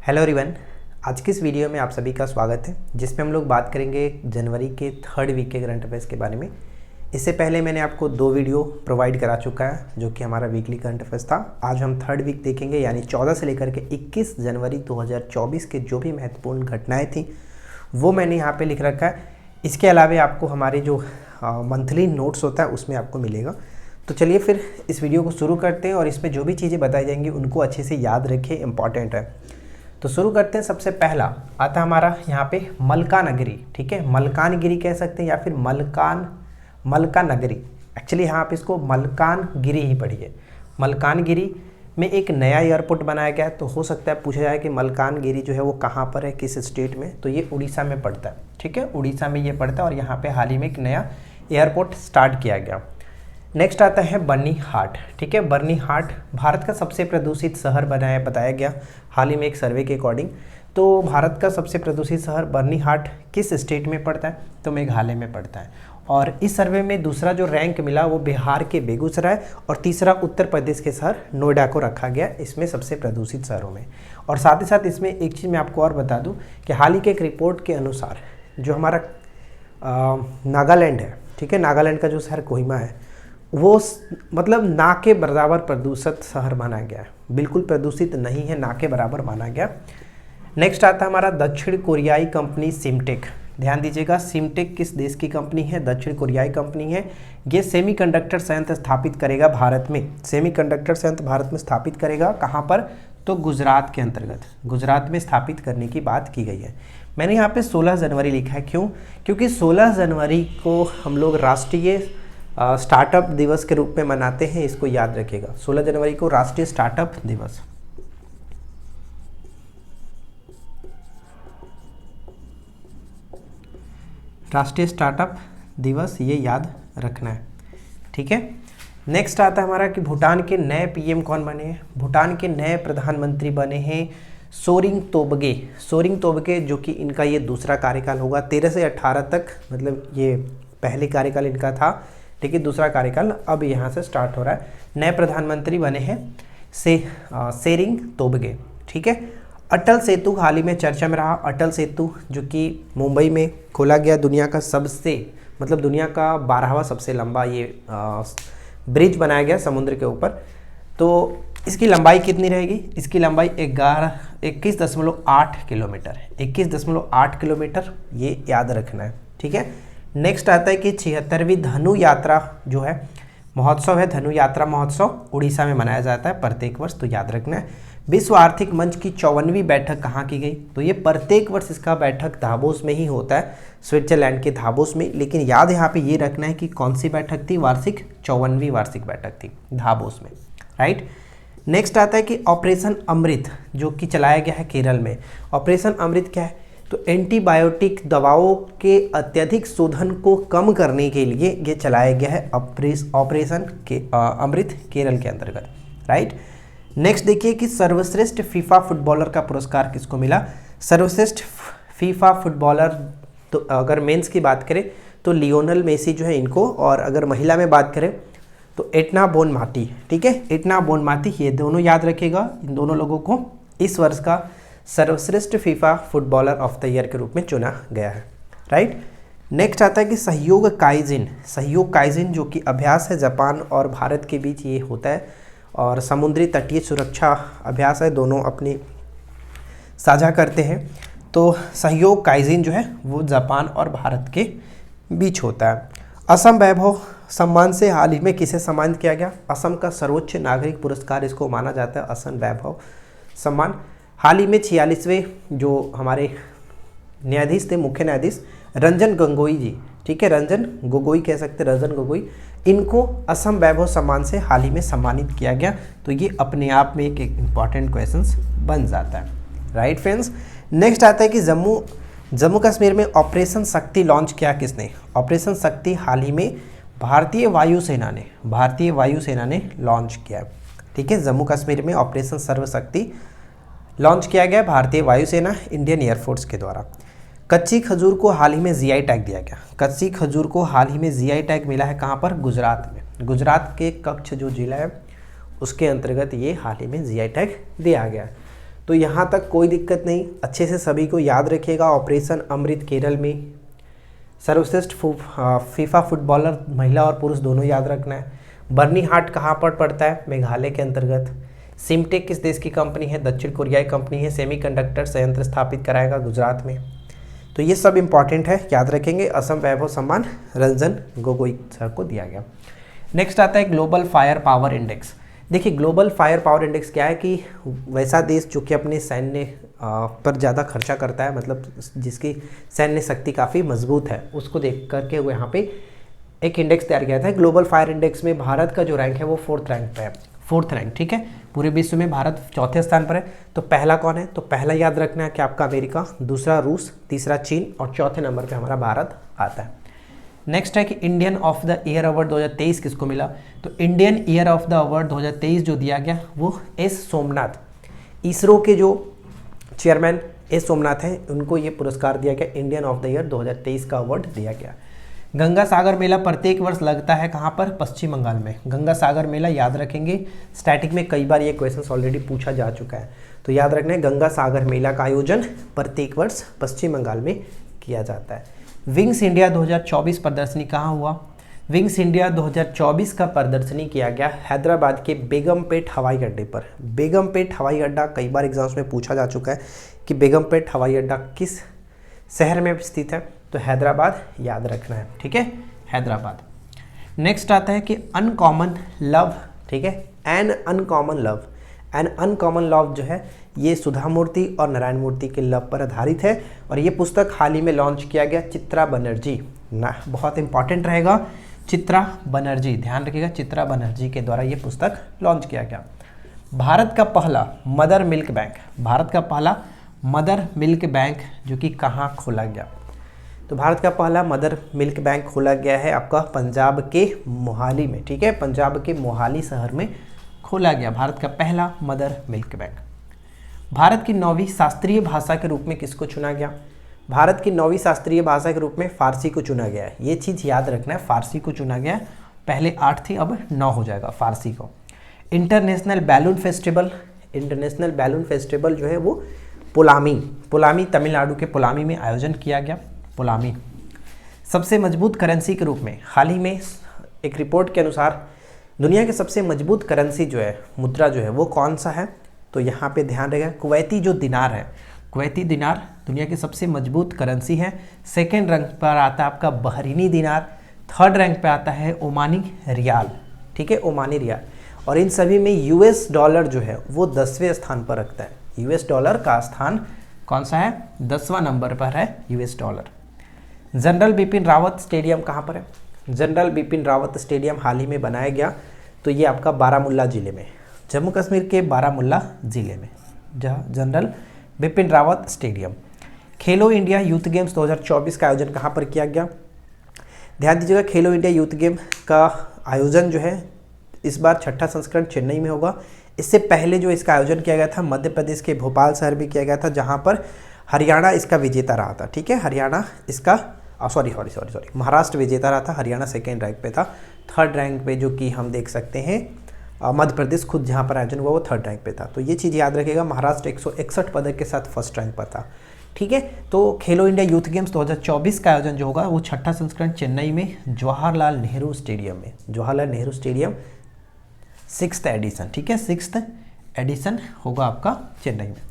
Hello everyone, आज की इस वीडियो में आप सभी का स्वागत है जिसमें हम लोग बात करेंगे जनवरी के थर्ड वीक के करंट अफेयर्स के बारे में। इससे पहले मैंने आपको 2 वीडियो प्रोवाइड करा चुका है जो कि हमारा वीकली करंट अफेयर्स था। आज हम थर्ड वीक देखेंगे, यानी 14 से लेकर के 21 जनवरी 2024 के जो भी महत्वपूर्ण घटनाएँ थी वो मैंने यहाँ पर लिख रखा है। इसके अलावा आपको हमारे जो मंथली नोट्स होता है उसमें आपको मिलेगा। तो चलिए फिर इस वीडियो को शुरू करते हैं और इसमें जो भी चीज़ें बताई जाएंगी उनको अच्छे से याद रखें, इंपॉर्टेंट है। तो शुरू करते हैं। सबसे पहला आता हमारा यहाँ पे मलकानगिरी, ठीक है, मलकानगिरी कह सकते हैं या फिर मलकानगिरी। एक्चुअली यहाँ पे इसको मलकानगिरी ही पढ़िए। मलकानगिरी में एक नया एयरपोर्ट बनाया गया है। तो हो सकता है पूछा जाए कि मलकानगिरी जो है वो कहाँ पर है, किस स्टेट में। तो ये उड़ीसा में पड़ता है, ठीक है, उड़ीसा में ये पड़ता है और यहाँ पे हाल ही में एक नया एयरपोर्ट स्टार्ट किया गया। नेक्स्ट आता है बर्निहाट, ठीक है। बर्निहाट भारत का सबसे प्रदूषित शहर बताया गया हाल ही में एक सर्वे के अकॉर्डिंग। तो भारत का सबसे प्रदूषित शहर बर्निहाट किस स्टेट में पड़ता है? तो मेघालय में पड़ता है। और इस सर्वे में दूसरा जो रैंक मिला वो बिहार के बेगूसराय और तीसरा उत्तर प्रदेश के शहर नोएडा को रखा गया इसमें सबसे प्रदूषित शहरों में। और साथ ही साथ इसमें एक चीज़ मैं आपको और बता दूँ कि हाल ही के एक रिपोर्ट के अनुसार जो हमारा नागालैंड है, ठीक है, नागालैंड का जो शहर कोहिमा है वो मतलब ना के बराबर प्रदूषित शहर माना गया है। बिल्कुल प्रदूषित नहीं है, ना के बराबर माना गया। नेक्स्ट आता है हमारा दक्षिण कोरियाई कंपनी सिमटेक। ध्यान दीजिएगा, सिमटेक किस देश की कंपनी है? दक्षिण कोरियाई कंपनी है। ये सेमीकंडक्टर संयंत्र स्थापित करेगा भारत में। सेमीकंडक्टर संयंत्र भारत में स्थापित करेगा कहाँ पर? तो गुजरात के अंतर्गत, गुजरात में स्थापित करने की बात की गई है। मैंने यहाँ पे 16 जनवरी लिखा है, क्यों? क्योंकि 16 जनवरी को हम लोग राष्ट्रीय स्टार्टअप दिवस के रूप में मनाते हैं, इसको याद रखिएगा। 16 जनवरी को राष्ट्रीय स्टार्टअप दिवस। राष्ट्रीय स्टार्टअप दिवस ये याद रखना है, ठीक है। नेक्स्ट आता है हमारा कि भूटान के नए पीएम कौन बने हैं? भूटान के नए प्रधानमंत्री बने हैं सोरिंग तोबगे। सोरिंग तोबगे जो कि इनका ये दूसरा कार्यकाल होगा 13 से 18 तक, मतलब ये पहले कार्यकाल इनका था, ठीक है, दूसरा कार्यकाल अब यहाँ से स्टार्ट हो रहा है। नए प्रधानमंत्री बने हैं सेरिंग तोबगे, ठीक है। अटल सेतु हाल ही में चर्चा में रहा। अटल सेतु जो कि मुंबई में खोला गया, दुनिया का सबसे मतलब दुनिया का 12वां सबसे लंबा ये ब्रिज बनाया गया समुद्र के ऊपर। तो इसकी लंबाई कितनी रहेगी? इसकी लंबाई 21.8 किलोमीटर है। 21.8 किलोमीटर, ये याद रखना है, ठीक है। नेक्स्ट आता है कि 76वीं धनु यात्रा जो है महोत्सव है, धनु यात्रा महोत्सव उड़ीसा में मनाया जाता है प्रत्येक वर्ष, तो याद रखना है। विश्व आर्थिक मंच की 54वीं बैठक कहाँ की गई? तो ये प्रत्येक वर्ष इसका बैठक दावोस में ही होता है, स्विट्जरलैंड के दावोस में। लेकिन याद यहाँ पे ये रखना है कि कौन सी बैठक थी? 54वीं वार्षिक बैठक थी दावोस में, राइट। नेक्स्ट आता है कि ऑपरेशन अमृत जो कि चलाया गया है केरल में। ऑपरेशन अमृत क्या है? तो एंटीबायोटिक दवाओं के अत्यधिक शोधन को कम करने के लिए ये चलाया गया है ऑपरेशन अमृत केरल के अंतर्गत, राइट। नेक्स्ट देखिए कि सर्वश्रेष्ठ फीफा फुटबॉलर का पुरस्कार किसको मिला? सर्वश्रेष्ठ फीफा फुटबॉलर, तो अगर मेंस की बात करें तो लियोनल मेसी जो है इनको, और अगर महिला में बात करें तो एटना बोनमाटी, ठीक है, एटना बोनमाटी। ये दोनों याद रखिएगा, इन दोनों लोगों को इस वर्ष का सर्वश्रेष्ठ FIFA footballer of the year के रूप में चुना गया है, राइट। नेक्स्ट आता है कि सहयोग काइजिन जो कि अभ्यास है जापान और भारत के बीच ये होता है, और समुद्री तटीय सुरक्षा अभ्यास है, दोनों अपनी साझा करते हैं। तो सहयोग काइजिन जो है वो जापान और भारत के बीच होता है। असम वैभव सम्मान से हाल ही में किसे सम्मानित किया गया? असम का सर्वोच्च नागरिक पुरस्कार इसको माना जाता है, असम वैभव सम्मान। हाल ही में 46वें जो हमारे न्यायाधीश थे, मुख्य न्यायाधीश रंजन गोगोई जी, ठीक है, रंजन गोगोई कह सकते हैं, रंजन गोगोई, इनको असम वैभव सम्मान से हाल ही में सम्मानित किया गया। तो ये अपने आप में एक इम्पॉर्टेंट क्वेश्चन बन जाता है, राइट फ्रेंड्स। नेक्स्ट आता है कि जम्मू कश्मीर में ऑपरेशन शक्ति लॉन्च किया किसने? ऑपरेशन शक्ति हाल ही में भारतीय वायुसेना ने लॉन्च किया, ठीक है। जम्मू कश्मीर में ऑपरेशन सर्वशक्ति लॉन्च किया गया भारतीय वायुसेना, इंडियन एयरफोर्स के द्वारा। कच्ची खजूर को हाल ही में जीआई टैग दिया गया। कच्ची खजूर को हाल ही में जीआई टैग मिला है कहाँ पर? गुजरात में। गुजरात के कच्छ जो जिला है उसके अंतर्गत ये हाल ही में जीआई टैग दिया गया। तो यहाँ तक कोई दिक्कत नहीं, अच्छे से सभी को याद रखिएगा। ऑपरेशन अमृत केरल में सर्वश्रेष्ठ फीफा फुटबॉलर महिला और पुरुष दोनों याद रखना है। बर्नी हाट कहाँ पर पड़ता है? मेघालय के अंतर्गत। सिमटेक किस देश की कंपनी है? दक्षिण कोरियाई कंपनी है। सेमीकंडक्टर संयंत्र स्थापित कराएगा गुजरात में। तो ये सब इंपॉर्टेंट है, याद रखेंगे। असम वैभव सम्मान रंजन गोगोई सर को दिया गया। नेक्स्ट आता है ग्लोबल फायर पावर इंडेक्स। देखिए ग्लोबल फायर पावर इंडेक्स क्या है कि वैसा देश जो कि अपने सैन्य पर ज़्यादा खर्चा करता है, मतलब जिसकी सैन्य शक्ति काफ़ी मजबूत है, उसको देख करके वो यहाँ पे एक इंडेक्स तैयार किया था। ग्लोबल फायर इंडेक्स में भारत का जो रैंक है वो 4th रैंक पे है। 4th रैंक, ठीक है। पूरे विश्व में भारत 4थे स्थान पर है। तो पहला कौन है? तो पहला याद रखना है कि आपका अमेरिका, दूसरा रूस, तीसरा चीन और चौथे नंबर पे हमारा भारत आता है। नेक्स्ट है कि Indian of the year award 2023 किसको मिला? तो Indian year of the award 2023 जो दिया गया वो एस सोमनाथ, इसरो के जो चेयरमैन एस सोमनाथ हैं, उनको ये पुरस्कार दिया गया। इंडियन ऑफ द ईयर 2023 का अवार्ड दिया गया। गंगा सागर मेला प्रत्येक वर्ष लगता है कहाँ पर? पश्चिम बंगाल में। गंगा सागर मेला याद रखेंगे, स्टैटिक में कई बार ये क्वेश्चन ऑलरेडी पूछा जा चुका है, तो याद रखना है गंगा सागर मेला का आयोजन प्रत्येक वर्ष पश्चिम बंगाल में किया जाता है। विंग्स इंडिया 2024 प्रदर्शनी कहाँ हुआ? विंग्स इंडिया 2024 का प्रदर्शनी किया गया हैदराबाद के बेगमपेट हवाई अड्डे पर। बेगमपेट हवाई अड्डा कई बार एग्जाम्स में पूछा जा चुका है कि बेगमपेट हवाई अड्डा किस शहर में स्थित है? तो हैदराबाद याद रखना है, ठीक है, हैदराबाद। नेक्स्ट आता है कि अनकॉमन लव, ठीक है, an uncommon love. An uncommon love जो है ये सुधा मूर्ति और नारायण मूर्ति के लव पर आधारित है और ये पुस्तक हाल ही में लॉन्च किया गया चित्रा बनर्जी ना, बहुत इंपॉर्टेंट रहेगा। चित्रा बनर्जी, ध्यान रखिएगा, चित्रा बनर्जी के द्वारा ये पुस्तक लॉन्च किया गया। भारत का पहला मदर मिल्क बैंक, भारत का पहला मदर मिल्क बैंक जो कि कहाँ खोला गया? तो भारत का पहला मदर मिल्क बैंक खोला गया है आपका पंजाब के मोहाली में, ठीक है, पंजाब के मोहाली शहर में खोला गया भारत का पहला मदर मिल्क बैंक। भारत की 9वीं शास्त्रीय भाषा के रूप में किसको चुना गया? भारत की 9वीं शास्त्रीय भाषा के रूप में फारसी को चुना गया है। ये चीज़ याद रखना है, फारसी को चुना गया, पहले 8 थी अब 9 हो जाएगा फारसी को। International balloon festival, international balloon festival जो है वो पोलामी तमिलनाडु के पोलामी में आयोजन किया गया। पोलामी सबसे मजबूत करेंसी के रूप में हाल ही में एक रिपोर्ट के अनुसार दुनिया के सबसे मजबूत करेंसी जो है, मुद्रा जो है वो कौन सा है? तो यहाँ पे ध्यान रहेगा कुवैती जो दिनार है, कुवैती दिनार दुनिया की सबसे मजबूत करेंसी है। सेकेंड रैंक पर आता है आपका बहरीनी दिनार, थर्ड रैंक पे आता है ओमानी रियाल, ठीक है, ओमानी रियाल। और इन सभी में यूएस डॉलर जो है वो 10वें स्थान पर रखता है। यूएस डॉलर का स्थान कौन सा है? 10वां नंबर पर है US dollar. General Bipin Rawat stadium कहाँ पर है? जनरल बिपिन रावत स्टेडियम हाल ही में बनाया गया, तो ये आपका बारामूला ज़िले में, जम्मू कश्मीर के बारामूला ज़िले में जनरल बिपिन रावत स्टेडियम। खेलो इंडिया यूथ गेम्स 2024 का आयोजन कहाँ पर किया गया? ध्यान दीजिएगा, खेलो इंडिया यूथ गेम का आयोजन जो है इस बार 6ठा संस्करण चेन्नई में होगा। इससे पहले जो इसका आयोजन किया गया था मध्य प्रदेश के भोपाल शहर में किया गया था, जहाँ पर हरियाणा इसका विजेता रहा था, ठीक है, हरियाणा इसका सॉरी महाराष्ट्र विजेता रहा था, हरियाणा सेकेंड रैंक पे था। थर्ड रैंक पे जो कि हम देख सकते हैं मध्य प्रदेश खुद जहाँ पर आयोजन हुआ वो थर्ड रैंक पे था। तो ये चीज़ याद रखिएगा, महाराष्ट्र 161 पदक के साथ फर्स्ट रैंक पर था, ठीक है। तो खेलो इंडिया यूथ गेम्स 2024 का आयोजन जो होगा वो 6ठा संस्करण चेन्नई में जवाहरलाल नेहरू स्टेडियम में, Jawaharlal Nehru stadium 6th addition, ठीक है, 6th एडिशन होगा आपका चेन्नई में।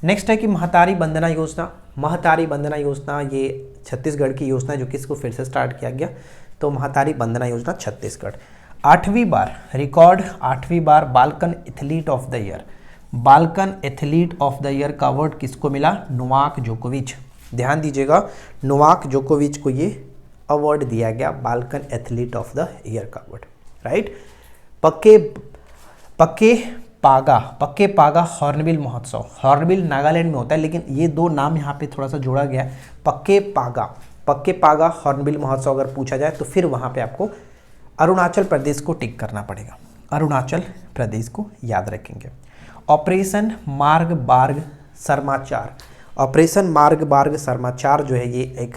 नेक्स्ट है कि महतारी वंदना योजना। महतारी वंदना योजना ये छत्तीसगढ़ की योजना है जो कि इसको फिर से स्टार्ट किया गया। तो महतारी वंदना योजना छत्तीसगढ़। 8वीं बार Balkan athlete of the year, Balkan athlete of the year का अवार्ड किसको मिला? नोवाक जोकोविच। ध्यान दीजिएगा, नोवाक जोकोविच को ये अवार्ड दिया गया, Balkan athlete of the year का अवार्ड, राइट। पक्के पागा हॉर्नबिल महोत्सव, हॉर्नबिल नागालैंड में होता है, लेकिन ये दो नाम यहाँ पे थोड़ा सा जोड़ा गया है। पक्के पागा हॉर्नबिल महोत्सव अगर पूछा जाए तो फिर वहाँ पे आपको अरुणाचल प्रदेश को टिक करना पड़ेगा, अरुणाचल प्रदेश को याद रखेंगे। ऑपरेशन मार्ग बार्ग समाचार, ऑपरेशन मार्ग बार्ग समाचार जो है ये एक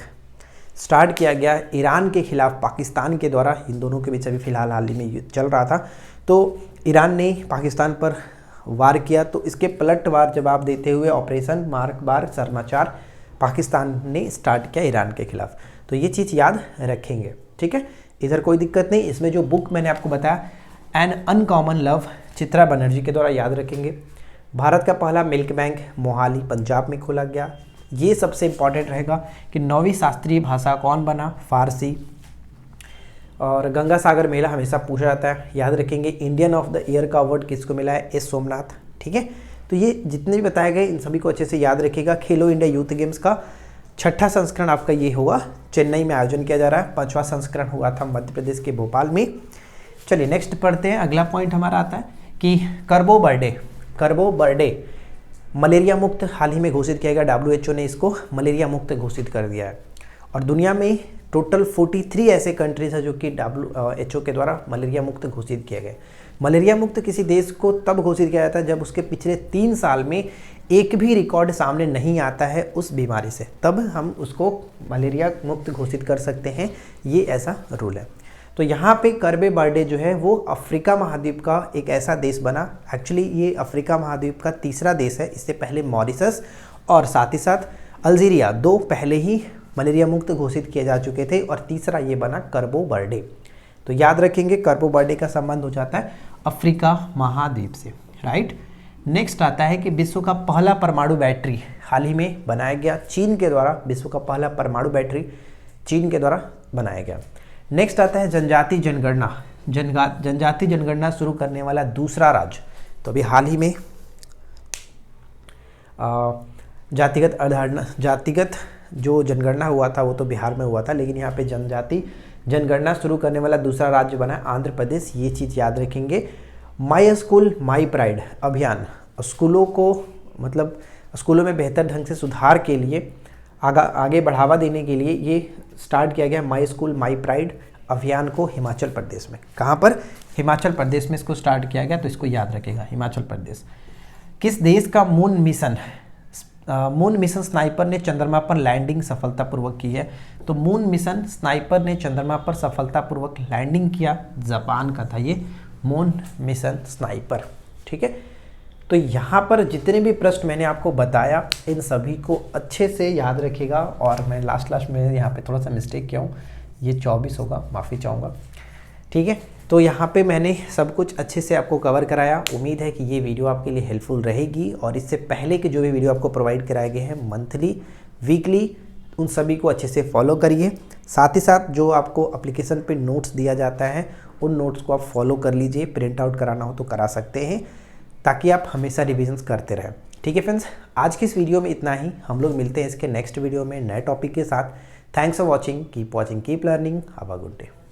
स्टार्ट किया गया ईरान के खिलाफ पाकिस्तान के द्वारा। इन दोनों के बीच अभी फिलहाल हाल ही में युद्ध चल रहा था, तो ईरान ने पाकिस्तान पर वार किया, तो इसके पलटवार जवाब देते हुए ऑपरेशन मार्कबार समाचार पाकिस्तान ने स्टार्ट किया ईरान के खिलाफ। तो ये चीज़ याद रखेंगे, ठीक है, इधर कोई दिक्कत नहीं। इसमें जो बुक मैंने आपको बताया an uncommon love, Chitra Banerjee के द्वारा, याद रखेंगे। भारत का पहला मिल्क बैंक मोहाली पंजाब में खोला गया। ये सबसे इंपॉर्टेंट रहेगा कि 9वीं शास्त्रीय भाषा कौन बना, फारसी। और गंगा सागर मेला हमेशा पूछा जाता है, याद रखेंगे। इंडियन ऑफ द ईयर का अवार्ड किसको मिला है, एस सोमनाथ, ठीक है। तो ये जितने भी बताए गए इन सभी को अच्छे से याद रखिएगा। खेलो इंडिया यूथ गेम्स का 6ठा संस्करण आपका ये होगा, चेन्नई में आयोजन किया जा रहा है। 5वां संस्करण हुआ था मध्य प्रदेश के भोपाल में। चलिए नेक्स्ट पढ़ते हैं। अगला पॉइंट हमारा आता है कि करबो बर्डे मलेरिया मुक्त हाल ही में घोषित किया गया। WHO ने इसको मलेरिया मुक्त घोषित कर दिया है। और दुनिया में टोटल 43 ऐसे कंट्रीज हैं जो कि WHO के द्वारा मलेरिया मुक्त घोषित किए गए। मलेरिया मुक्त किसी देश को तब घोषित किया जाता है जब उसके पिछले 3 साल में एक भी रिकॉर्ड सामने नहीं आता है उस बीमारी से, तब हम उसको मलेरिया मुक्त घोषित कर सकते हैं। ये ऐसा रूल है। तो यहाँ पे करबे बर्डे जो है वो अफ्रीका महाद्वीप का एक ऐसा देश बना। एक्चुअली ये अफ्रीका महाद्वीप का तीसरा देश है। इससे पहले मॉरिशस और साथ ही साथ अल्जीरिया, 2 पहले ही मलेरिया मुक्त घोषित किए जा चुके थे, और तीसरा ये बना करबो बर्डे। तो याद रखेंगे करबो बर्डे का संबंध हो जाता है अफ्रीका महाद्वीप से, राइट। नेक्स्ट आता है कि विश्व का पहला परमाणु बैटरी हाल ही में बनाया गया चीन के द्वारा। विश्व का पहला परमाणु बैटरी चीन के द्वारा बनाया गया। नेक्स्ट आता है जनजाति जनगणना। जनजाति जनगणना शुरू करने वाला दूसरा राज्य, तो अभी हाल ही में जातिगत जो जनगणना हुआ था वो तो बिहार में हुआ था, लेकिन यहाँ पे जनजाति जनगणना शुरू करने वाला दूसरा राज्य बना आंध्र प्रदेश। ये चीज़ याद रखेंगे। माई स्कूल माई प्राइड अभियान स्कूलों को, मतलब स्कूलों में बेहतर ढंग से सुधार के लिए आगे बढ़ावा देने के लिए ये स्टार्ट किया गया माई स्कूल माई प्राइड अभियान को हिमाचल प्रदेश में। कहाँ पर, हिमाचल प्रदेश में इसको स्टार्ट किया गया, तो इसको याद रखेगा हिमाचल प्रदेश। किस देश का मून मिशन स्नाइपर ने चंद्रमा पर लैंडिंग सफलतापूर्वक की है? तो मून मिशन स्नाइपर ने चंद्रमा पर सफलतापूर्वक लैंडिंग किया, जापान का था ये मून मिशन स्नाइपर, ठीक है। तो यहाँ पर जितने भी प्रश्न मैंने आपको बताया इन सभी को अच्छे से याद रखिएगा। और मैं लास्ट में यहाँ पे थोड़ा सा मिस्टेक किया हूँ, ये 24 होगा, माफ़ी चाहूँगा, ठीक है। तो यहाँ पे मैंने सब कुछ अच्छे से आपको कवर कराया। उम्मीद है कि ये वीडियो आपके लिए हेल्पफुल रहेगी। और इससे पहले के जो भी वीडियो आपको प्रोवाइड कराए गए हैं मंथली, वीकली, उन सभी को अच्छे से फॉलो करिए। साथ ही साथ जो आपको एप्लीकेशन पे नोट्स दिया जाता है उन नोट्स को आप फॉलो कर लीजिए। प्रिंट आउट कराना हो तो करा सकते हैं, ताकि आप हमेशा रिविजन्स करते रहें, ठीक है फ्रेंड्स। आज की इस वीडियो में इतना ही। हम लोग मिलते हैं इसके नेक्स्ट वीडियो में नए टॉपिक के साथ। Thanks for watching, keep learning, have a good day.